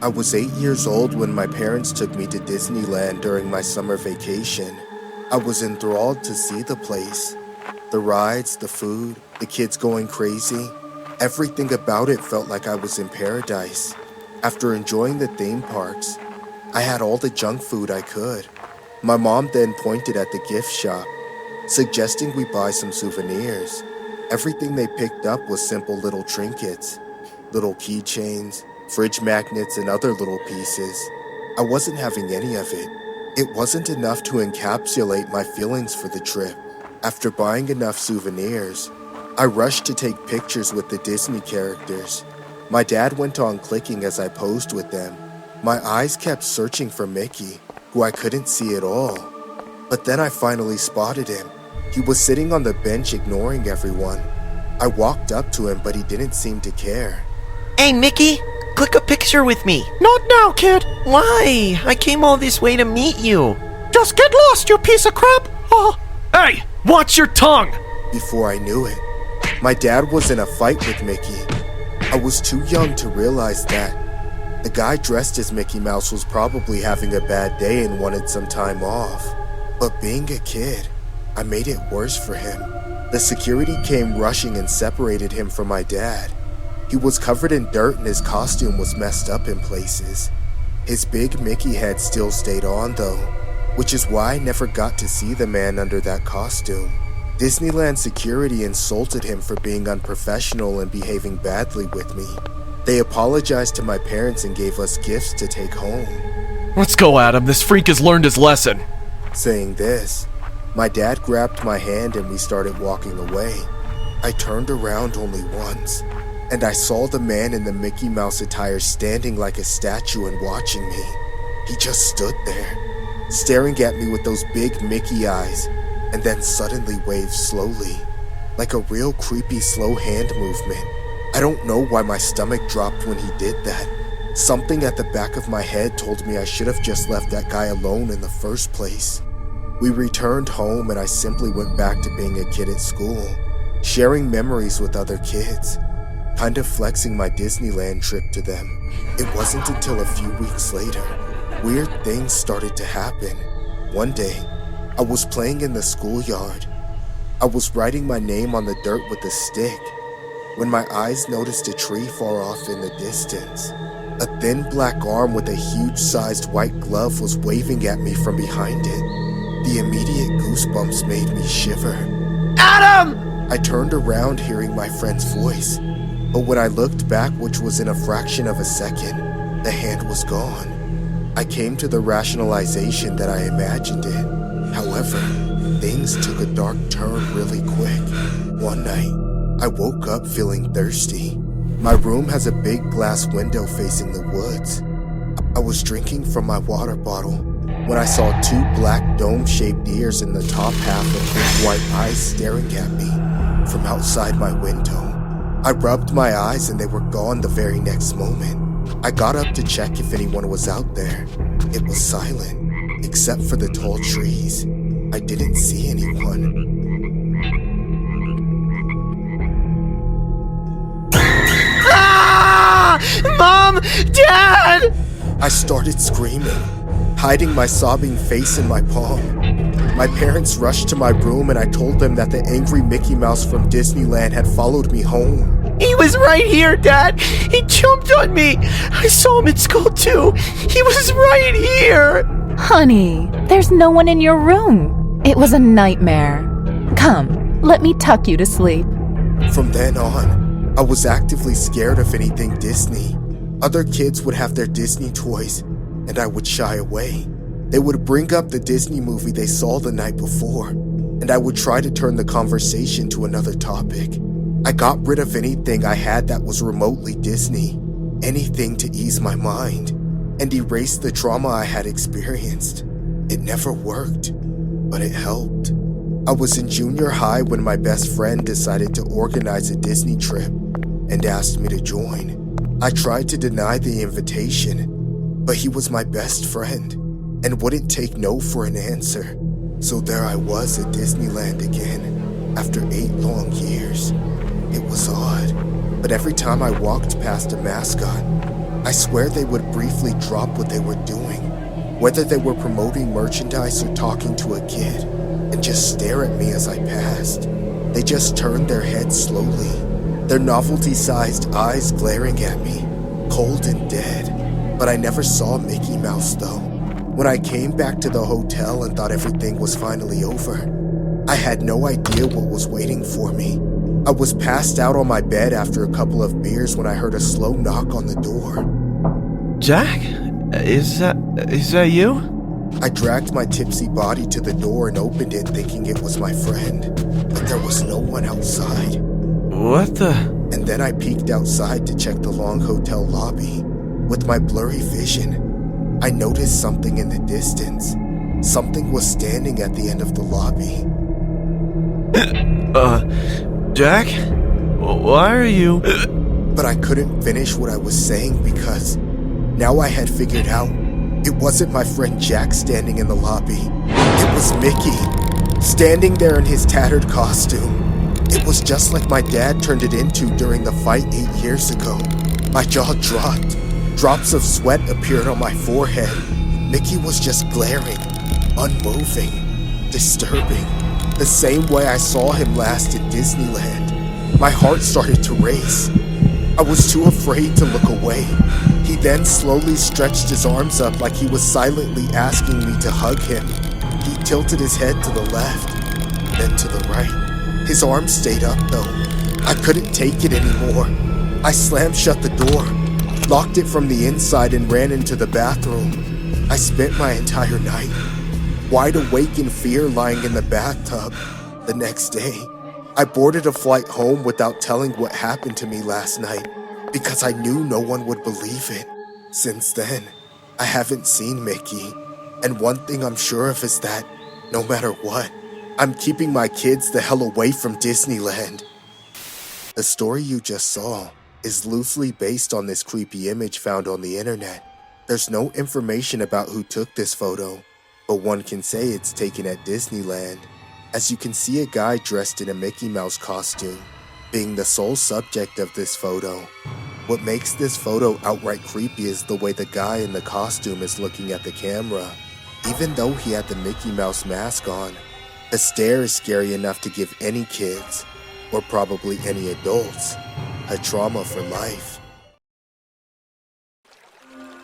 I was 8 years old when my parents took me to Disneyland during my summer vacation. I was enthralled to see the place. The rides, the food, the kids going crazy. Everything about it felt like I was in paradise. After enjoying the theme parks, I had all the junk food I could. My mom then pointed at the gift shop, suggesting we buy some souvenirs. Everything they picked up was simple little trinkets, little keychains, fridge magnets, and other little pieces. I wasn't having any of it. It wasn't enough to encapsulate my feelings for the trip. After buying enough souvenirs, I rushed to take pictures with the Disney characters. My dad went on clicking as I posed with them. My eyes kept searching for Mickey, who I couldn't see at all. But then I finally spotted him. He was sitting on the bench ignoring everyone. I walked up to him, but he didn't seem to care. Hey, Mickey, click a picture with me. Not now, kid. Why? I came all this way to meet you. Just get lost, you piece of crap. Oh. Hey, watch your tongue! Before I knew it, my dad was in a fight with Mickey. I was too young to realize that. The guy dressed as Mickey Mouse was probably having a bad day and wanted some time off. But being a kid, I made it worse for him. The security came rushing and separated him from my dad. He was covered in dirt and his costume was messed up in places. His big Mickey head still stayed on though, which is why I never got to see the man under that costume. Disneyland security insulted him for being unprofessional and behaving badly with me. They apologized to my parents and gave us gifts to take home. Let's go, Adam. This freak has learned his lesson. Saying this, my dad grabbed my hand and we started walking away. I turned around only once, and I saw the man in the Mickey Mouse attire standing like a statue and watching me. He just stood there, staring at me with those big Mickey eyes, and then suddenly waved slowly, like a real creepy slow hand movement. I don't know why my stomach dropped when he did that. Something at the back of my head told me I should have just left that guy alone in the first place. We returned home and I simply went back to being a kid at school, sharing memories with other kids, kind of flexing my Disneyland trip to them. It wasn't until a few weeks later, weird things started to happen. One day, I was playing in the schoolyard. I was writing my name on the dirt with a stick when my eyes noticed a tree far off in the distance. A thin black arm with a huge-sized white glove was waving at me from behind it. The immediate goosebumps made me shiver. Adam! I turned around hearing my friend's voice, but when I looked back, which was in a fraction of a second, the hand was gone. I came to the rationalization that I imagined it. However, things took a dark turn really quick. One night, I woke up feeling thirsty. My room has a big glass window facing the woods. I was drinking from my water bottle when I saw two black dome-shaped ears in the top half of big white eyes staring at me from outside my window. I rubbed my eyes and they were gone the very next moment. I got up to check if anyone was out there. It was silent, except for the tall trees. I didn't see anyone. Ah! Mom! Dad! I started screaming, hiding my sobbing face in my palm. My parents rushed to my room and I told them that the angry Mickey Mouse from Disneyland had followed me home. He was right here, Dad! He jumped on me! I saw him at school too! He was right here! Honey, there's no one in your room. It was a nightmare. Come, let me tuck you to sleep. From then on, I was actively scared of anything Disney. Other kids would have their Disney toys, and I would shy away. They would bring up the Disney movie they saw the night before, and I would try to turn the conversation to another topic. I got rid of anything I had that was remotely Disney, anything to ease my mind, and erase the trauma I had experienced. It never worked, but it helped. I was in junior high when my best friend decided to organize a Disney trip and asked me to join. I tried to deny the invitation, but he was my best friend and wouldn't take no for an answer. So there I was at Disneyland again, after 8 long years. It was odd, but every time I walked past a mascot, I swear they would briefly drop what they were doing, whether they were promoting merchandise or talking to a kid, and just stare at me as I passed. They just turned their heads slowly, their novelty-sized eyes glaring at me, cold and dead. But I never saw Mickey Mouse though. When I came back to the hotel and thought everything was finally over, I had no idea what was waiting for me. I was passed out on my bed after a couple of beers when I heard a slow knock on the door. Jack? Is that you? I dragged my tipsy body to the door and opened it thinking it was my friend, but there was no one outside. What the? And then I peeked outside to check the long hotel lobby. With my blurry vision, I noticed something in the distance. Something was standing at the end of the lobby. Jack? Why are you... But I couldn't finish what I was saying because now I had figured out it wasn't my friend Jack standing in the lobby. It was Mickey, standing there in his tattered costume. It was just like my dad turned it into during the fight 8 years ago. My jaw dropped. Drops of sweat appeared on my forehead. Mickey was just glaring, unmoving, disturbing. The same way I saw him last in Disneyland. My heart started to race. I was too afraid to look away. He then slowly stretched his arms up like he was silently asking me to hug him. He tilted his head to the left, then to the right. His arms stayed up though. I couldn't take it anymore. I slammed shut the door, locked it from the inside and ran into the bathroom. I spent my entire night wide awake in fear lying in the bathtub. The next day, I boarded a flight home without telling what happened to me last night because I knew no one would believe it. Since then, I haven't seen Mickey, and one thing I'm sure of is that, no matter what, I'm keeping my kids the hell away from Disneyland. The story you just saw is loosely based on this creepy image found on the internet. There's no information about who took this photo, but one can say it's taken at Disneyland, as you can see a guy dressed in a Mickey Mouse costume being the sole subject of this photo. What makes this photo outright creepy is the way the guy in the costume is looking at the camera. Even though he had the Mickey Mouse mask on, the stare is scary enough to give any kids, or probably any adults, a trauma for life.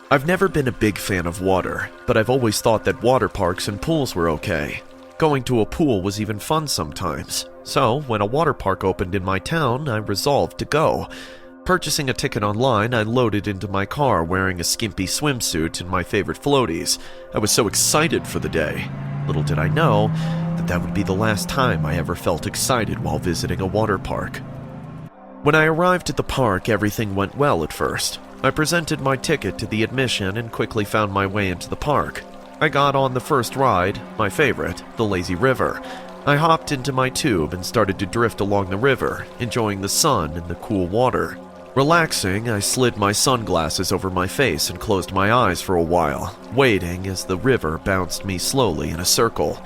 I've never been a big fan of water, but I've always thought that water parks and pools were okay. Going to a pool was even fun sometimes. So, when a water park opened in my town, I resolved to go. Purchasing a ticket online, I loaded into my car wearing a skimpy swimsuit and my favorite floaties. I was so excited for the day. Little did I know that would be the last time I ever felt excited while visiting a water park. When I arrived at the park, everything went well at first. I presented my ticket to the admission and quickly found my way into the park. I got on the first ride, my favorite, the lazy river. I hopped into my tube and started to drift along the river, enjoying the sun and the cool water. Relaxing, I slid my sunglasses over my face and closed my eyes for a while, waiting as the river bounced me slowly in a circle.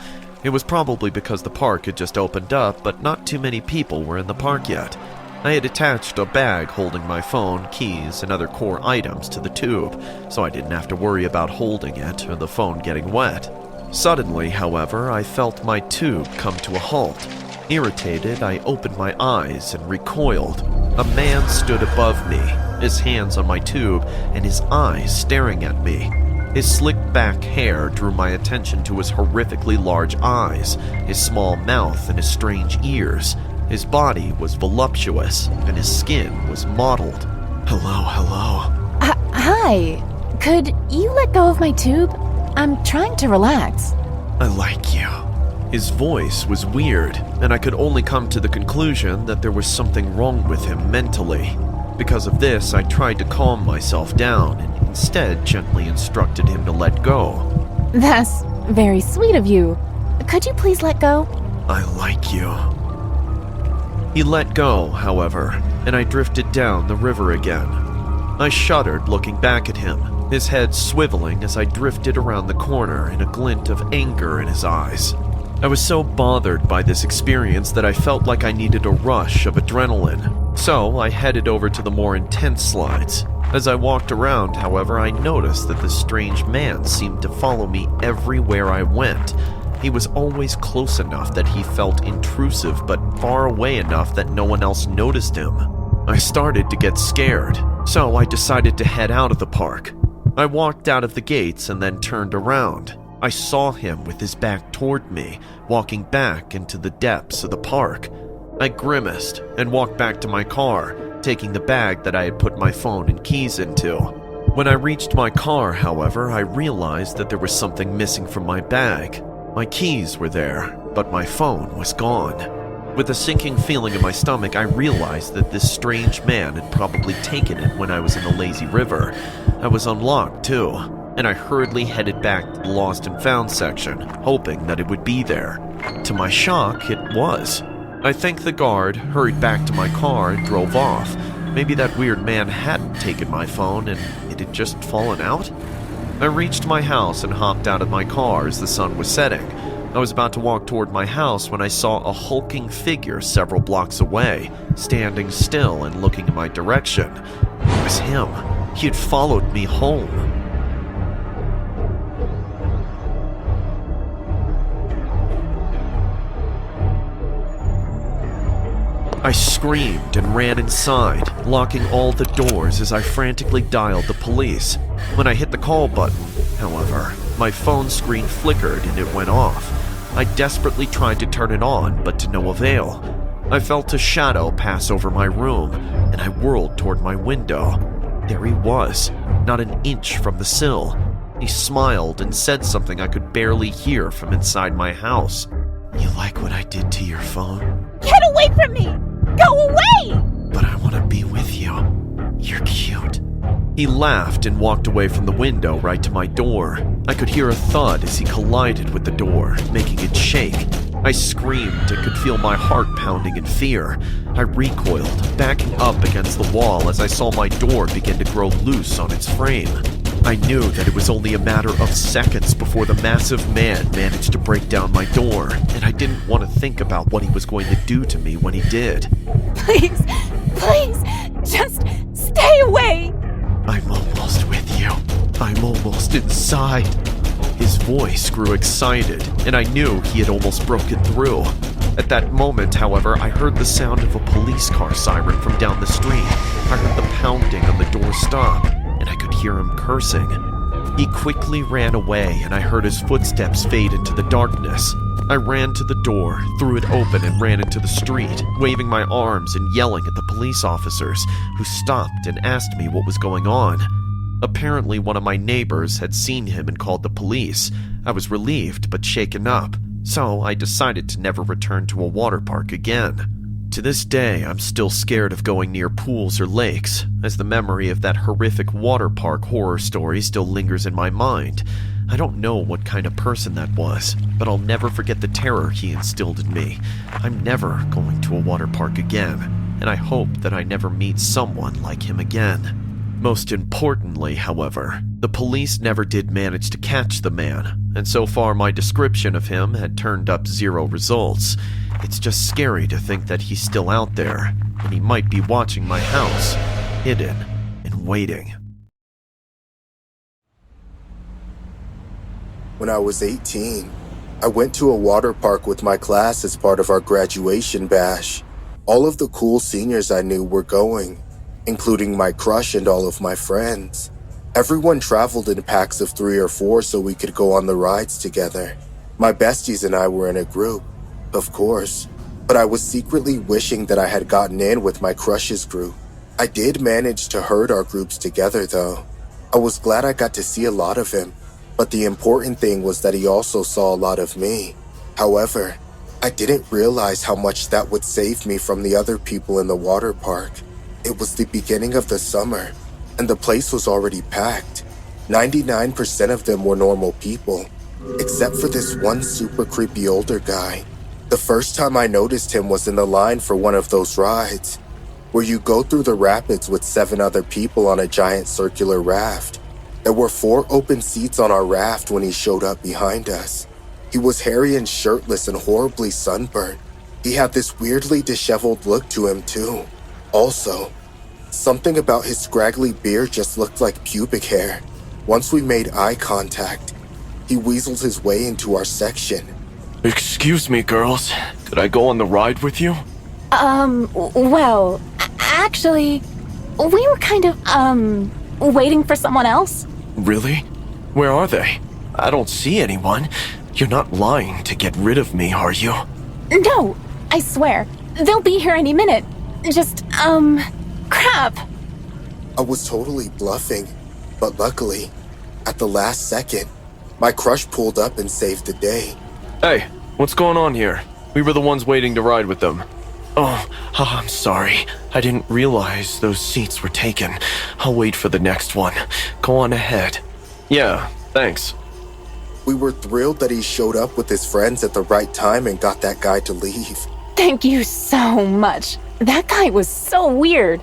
It was probably because the park had just opened up, but not too many people were in the park yet. I had attached a bag holding my phone, keys, and other core items to the tube, so I didn't have to worry about holding it or the phone getting wet. Suddenly, however, I felt my tube come to a halt. Irritated, I opened my eyes and recoiled. A man stood above me, his hands on my tube and his eyes staring at me. His slicked back hair drew my attention to his horrifically large eyes, his small mouth and his strange ears. His body was voluptuous, and his skin was mottled. Hello. Hi. Could you let go of my tube? I'm trying to relax. I like you. His voice was weird, and I could only come to the conclusion that there was something wrong with him mentally. Because of this, I tried to calm myself down and instead gently instructed him to let go. That's very sweet of you. Could you please let go? I like you. He let go, however, and I drifted down the river again. I shuddered looking back at him, his head swiveling as I drifted around the corner and a glint of anger in his eyes. I was so bothered by this experience that I felt like I needed a rush of adrenaline, so I headed over to the more intense slides. As I walked around, however, I noticed that this strange man seemed to follow me everywhere I went. He was always close enough that he felt intrusive, but far away enough that no one else noticed him. I started to get scared, so I decided to head out of the park. I walked out of the gates and then turned around. I saw him with his back toward me, walking back into the depths of the park. I grimaced and walked back to my car, taking the bag that I had put my phone and keys into. When I reached my car, however, I realized that there was something missing from my bag. My keys were there, but my phone was gone. With a sinking feeling in my stomach, I realized that this strange man had probably taken it when I was in the lazy river. I was unlocked too, and I hurriedly headed back to the lost and found section, hoping that it would be there. To my shock, it was. I thanked the guard, hurried back to my car, and drove off. Maybe that weird man hadn't taken my phone and it had just fallen out? I reached my house and hopped out of my car as the sun was setting. I was about to walk toward my house when I saw a hulking figure several blocks away, standing still and looking in my direction. It was him. He had followed me home. I screamed and ran inside, locking all the doors as I frantically dialed the police. When I hit the call button, however, my phone screen flickered and it went off. I desperately tried to turn it on, but to no avail. I felt a shadow pass over my room, and I whirled toward my window. There he was, not an inch from the sill. He smiled and said something I could barely hear from inside my house. "You like what I did to your phone?" Get away from me! Go away! "But I want to be with you. You're cute." He laughed and walked away from the window right to my door. I could hear a thud as he collided with the door, making it shake. I screamed and could feel my heart pounding in fear. I recoiled, backing up against the wall as I saw my door begin to grow loose on its frame. I knew that it was only a matter of seconds before the massive man managed to break down my door, and I didn't want to think about what he was going to do to me when he did. Please, please, just stay away! "I'm almost with you. I'm almost inside." His voice grew excited, and I knew he had almost broken through. At that moment, however, I heard the sound of a police car siren from down the street. I heard the pounding on the door stop, and I could hear him cursing. He quickly ran away, and I heard his footsteps fade into the darkness. I ran to the door, threw it open, and ran into the street, waving my arms and yelling at the police officers, who stopped and asked me what was going on. Apparently, one of my neighbors had seen him and called the police. I was relieved but shaken up, so I decided to never return to a water park again. To this day, I'm still scared of going near pools or lakes, as the memory of that horrific water park horror story still lingers in my mind. I don't know what kind of person that was, but I'll never forget the terror he instilled in me. I'm never going to a water park again, and I hope that I never meet someone like him again. Most importantly, however, the police never did manage to catch the man, and so far my description of him had turned up 0 results. It's just scary to think that he's still out there, and he might be watching my house, hidden and waiting. When I was 18, I went to a water park with my class as part of our graduation bash. All of the cool seniors I knew were going, including my crush and all of my friends. Everyone traveled in packs of 3 or 4 so we could go on the rides together. My besties and I were in a group, of course, but I was secretly wishing that I had gotten in with my crush's group. I did manage to herd our groups together though. I was glad I got to see a lot of him, but the important thing was that he also saw a lot of me. However, I didn't realize how much that would save me from the other people in the water park. It was the beginning of the summer, and the place was already packed. 99% of them were normal people, except for this one super creepy older guy. The first time I noticed him was in the line for one of those rides, where you go through the rapids with 7 other people on a giant circular raft. There were 4 open seats on our raft when he showed up behind us. He was hairy and shirtless and horribly sunburned. He had this weirdly disheveled look to him too. Also, Something about his scraggly beard just looked like pubic hair. Once we made eye contact, he weaseled his way into our section. Excuse me, girls. Could I go on the ride with you? Well, actually, we were kind of, waiting for someone else. Really? Where are they? I don't see anyone. You're not lying to get rid of me, are you? No, I swear. They'll be here any minute. Just, crap. I was totally bluffing, but luckily, at the last second, my crush pulled up and saved the day. Hey, what's going on here? We were the ones waiting to ride with them. Oh, I'm sorry. I didn't realize those seats were taken. I'll wait for the next one. Go on ahead. Yeah, thanks. We were thrilled that he showed up with his friends at the right time and got that guy to leave. Thank you so much. That guy was so weird.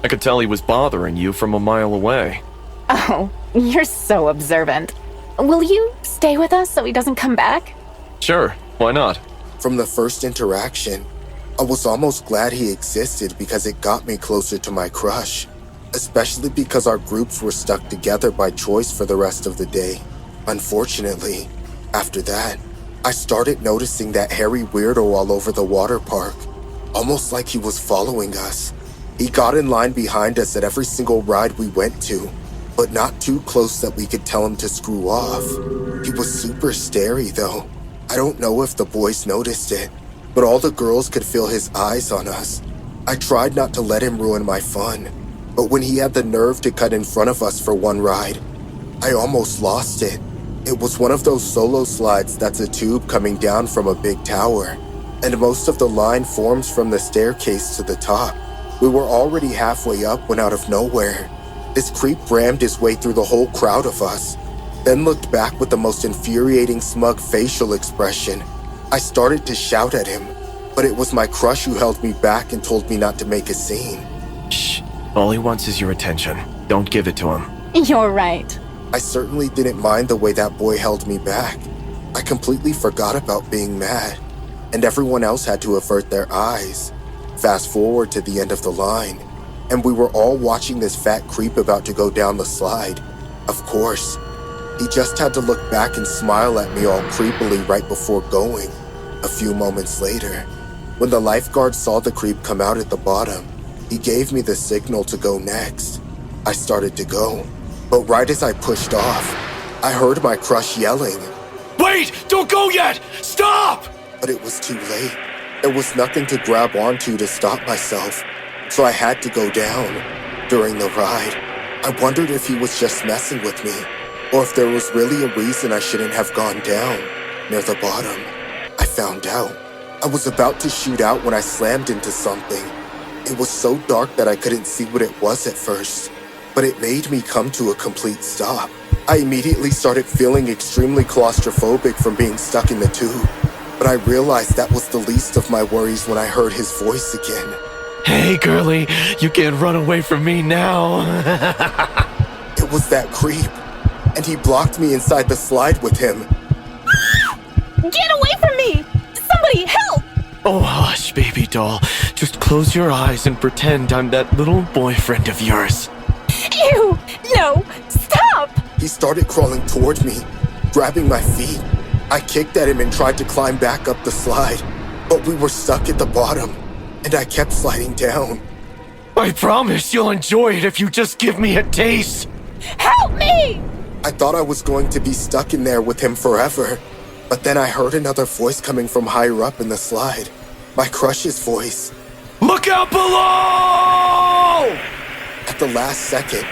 I could tell he was bothering you from a mile away. Oh, you're so observant. Will you stay with us so he doesn't come back? Sure, why not? From the first interaction, I was almost glad he existed because it got me closer to my crush, especially because our groups were stuck together by choice for the rest of the day. Unfortunately, after that, I started noticing that hairy weirdo all over the water park, almost like he was following us. He got in line behind us at every single ride we went to, but not too close that we could tell him to screw off. He was super starey though. I don't know if the boys noticed it, but all the girls could feel his eyes on us. I tried not to let him ruin my fun, but when he had the nerve to cut in front of us for one ride, I almost lost it. It was one of those solo slides that's a tube coming down from a big tower, and most of the line forms from the staircase to the top. We were already halfway up when out of nowhere, this creep rammed his way through the whole crowd of us, then looked back with the most infuriating smug facial expression. I started to shout at him, but it was my crush who held me back and told me not to make a scene. Shh. All he wants is your attention. Don't give it to him. You're right. I certainly didn't mind the way that boy held me back. I completely forgot about being mad, and everyone else had to avert their eyes. Fast forward to the end of the line, and we were all watching this fat creep about to go down the slide. Of course, he just had to look back and smile at me all creepily right before going. A few moments later, when the lifeguard saw the creep come out at the bottom, he gave me the signal to go next. I started to go, but right as I pushed off, I heard my crush yelling. Wait! Don't go yet! Stop! But it was too late. There was nothing to grab onto to stop myself, so I had to go down. During the ride, I wondered if he was just messing with me, or if there was really a reason I shouldn't have gone down. Near the bottom, I found out. I was about to shoot out when I slammed into something. It was so dark that I couldn't see what it was at first, but it made me come to a complete stop. I immediately started feeling extremely claustrophobic from being stuck in the tube, but I realized that was the least of my worries when I heard his voice again. Hey, girlie, you can't run away from me now. It was that creep, and he blocked me inside the slide with him. Get away from me! Somebody help! Oh, hush, baby doll. Just close your eyes and pretend I'm that little boyfriend of yours. Ew! No! Stop! He started crawling toward me, grabbing my feet. I kicked at him and tried to climb back up the slide, but we were stuck at the bottom, and I kept sliding down. I promise you'll enjoy it if you just give me a taste. Help me! I thought I was going to be stuck in there with him forever, but then I heard another voice coming from higher up in the slide. My crush's voice. Look out below! At the last second,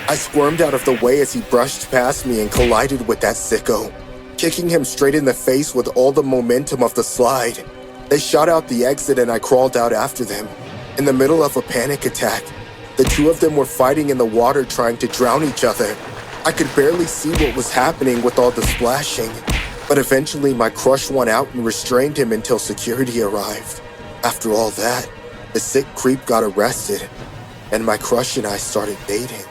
I squirmed out of the way as he brushed past me and collided with that sicko, kicking him straight in the face with all the momentum of the slide. They shot out the exit and I crawled out after them. In the middle of a panic attack, the two of them were fighting in the water trying to drown each other. I could barely see what was happening with all the splashing, but eventually my crush won out and restrained him until security arrived. After all that, the sick creep got arrested, and my crush and I started dating.